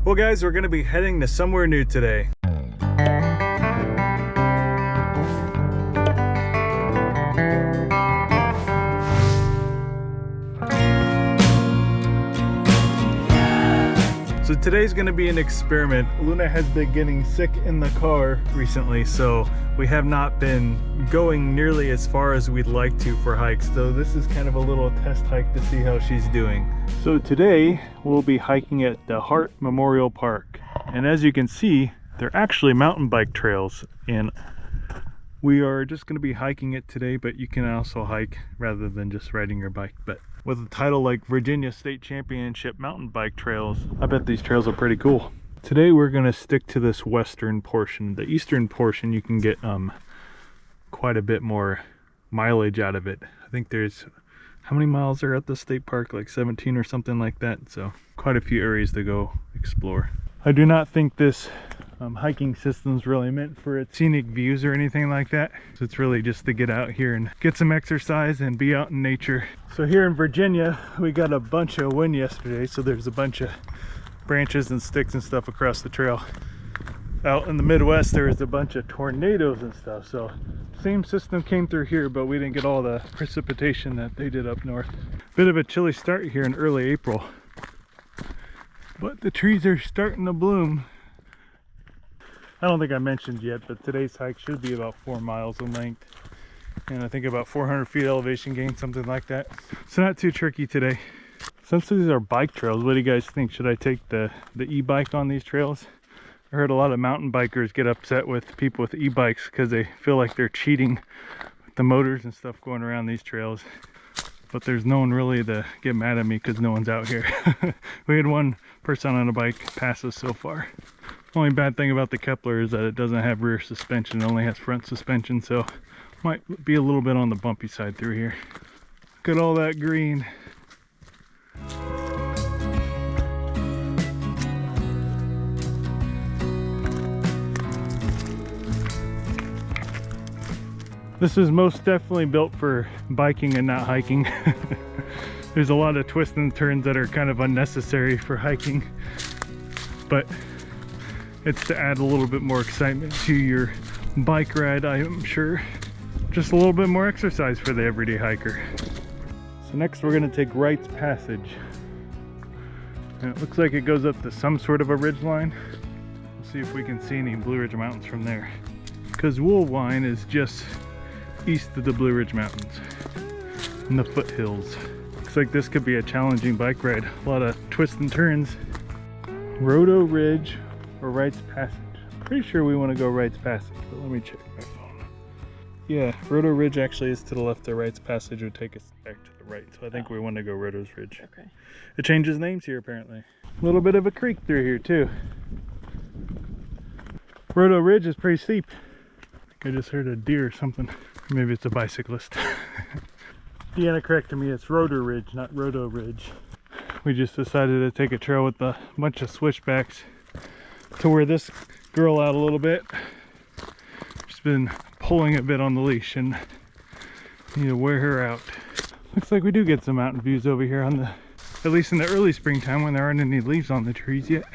Well guys, we're gonna be heading to somewhere new today. So today's gonna be an experiment. Luna has been getting sick in the car recently, so we have not been going nearly as far as we'd like to for hikes. So this is kind of a little test hike to see how she's doing. So today we'll be hiking at DeHart Memorial Park. And as you can see, they're actually mountain bike trails. And we are just gonna be hiking it today, but you can also hike rather than just riding your bike. But with a title like Virginia State Championship Mountain Bike Trails, I bet these trails are pretty cool. Today we're gonna stick to this western portion. The eastern portion you can get quite a bit more mileage out of it. I think there's, how many miles are at the state park? Like 17 or something like that. So quite a few areas to go explore. I do not think this hiking system's really meant for its scenic views or anything like that. So it's really just to get out here and get some exercise and be out in nature. So here in Virginia, we got a bunch of wind yesterday. So there's a bunch of branches and sticks and stuff across the trail. Out in the Midwest, there was a bunch of tornadoes and stuff. So same system came through here, but we didn't get all the precipitation that they did up north. Bit of a chilly start here in early April, but the trees are starting to bloom. I don't think I mentioned yet, but today's hike should be about 4 miles in length. And I think about 400 feet elevation gain, something like that. So not too tricky today. Since these are bike trails, what do you guys think? Should I take the e-bike on these trails? I heard a lot of mountain bikers get upset with people with e-bikes because they feel like they're cheating with the motors and stuff going around these trails. But there's no one really to get mad at me because no one's out here. We had one person on a bike pass us so far. Only bad thing about the Kepler is that it doesn't have rear suspension, it only has front suspension, so might be a little bit on the bumpy side through here. Look at all that green. This is most definitely built for biking and not hiking. There's a lot of twists and turns that are kind of unnecessary for hiking, but it's to add a little bit more excitement to your bike ride, I am sure. Just a little bit more exercise for the everyday hiker. So next we're gonna take Wright's Passage. And it looks like it goes up to some sort of a ridge line. We'll see if we can see any Blue Ridge Mountains from there. Because Woolwine is just east of the Blue Ridge Mountains in the foothills. Looks like this could be a challenging bike ride. A lot of twists and turns. Roto Ridge or Wright's Passage. Pretty sure we want to go Wright's Passage, but let me check my phone. Yeah, Roto Ridge actually is to the left. The Wright's Passage would take us back to the right. So I think we want to go Roto's Ridge. Okay. It changes names here apparently. A little bit of a creek through here too. Roto Ridge is pretty steep. I think I just heard a deer or something. Maybe it's a bicyclist. Deanna corrected me, it's Roto Ridge, not Roto Ridge. We just decided to take a trail with a bunch of switchbacks to wear this girl out a little bit. She's been pulling a bit on the leash and need to wear her out. Looks like we do get some mountain views over here on the, at least in the early springtime when there aren't any leaves on the trees yet.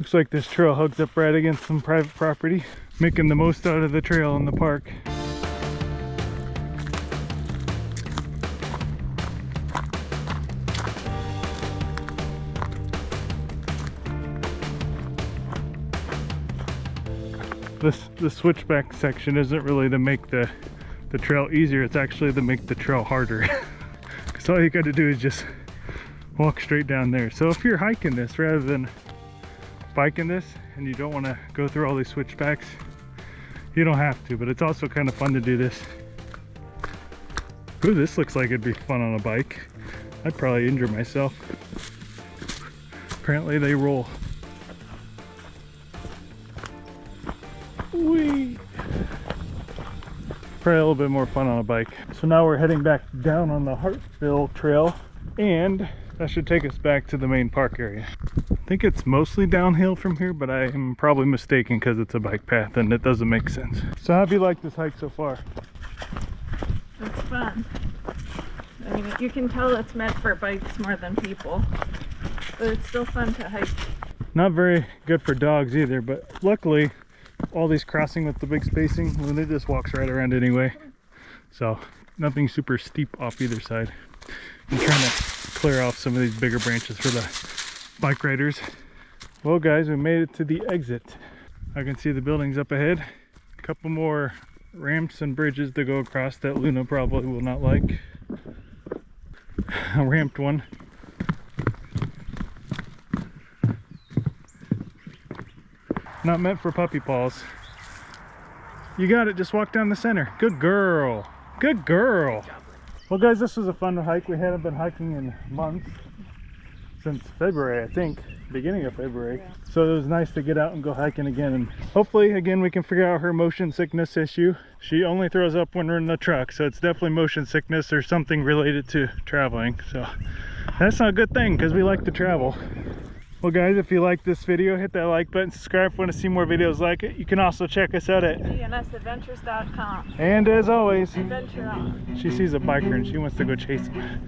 Looks like this trail hugs up right against some private property, making the most out of the trail in the park. The switchback section isn't really to make the trail easier, it's actually to make the trail harder. Because all you got to do is just walk straight down there. So if you're hiking this rather than biking this and you don't want to go through all these switchbacks, you don't have to, but it's also kind of fun to do this. Ooh, this looks like it'd be fun on a bike. I'd probably injure myself. Apparently they roll. Whee! Probably a little bit more fun on a bike. So now we're heading back down on the Hartville Trail, and that should take us back to the main park area. I think it's mostly downhill from here, but I am probably mistaken because it's a bike path and it doesn't make sense. So how have you liked this hike so far? It's fun. I mean, you can tell it's meant for bikes more than people, but it's still fun to hike. Not very good for dogs either, but luckily all these crossing with the big spacing, Luna just walks right around anyway. So nothing super steep off either side. I'm trying to clear off some of these bigger branches for the bike riders. Well guys, we made it to the exit. I can see the buildings up ahead. A couple more ramps and bridges to go across that Luna probably will not like. A ramped one. Not meant for puppy paws. You got it, just walk down the center. Good girl. Good girl. Well guys, this was a fun hike. We hadn't been hiking in months. Since February, I think. Beginning of February. Yeah. So it was nice to get out and go hiking again. And hopefully, again, we can figure out her motion sickness issue. She only throws up when we're in the truck. So it's definitely motion sickness or something related to traveling. So that's not a good thing because we like to travel. Well guys, if you like this video, hit that like button, subscribe if you want to see more videos like it. You can also check us out at DNSadventures.com. And as always, Adventure on. she sees a biker and she wants to go chase him.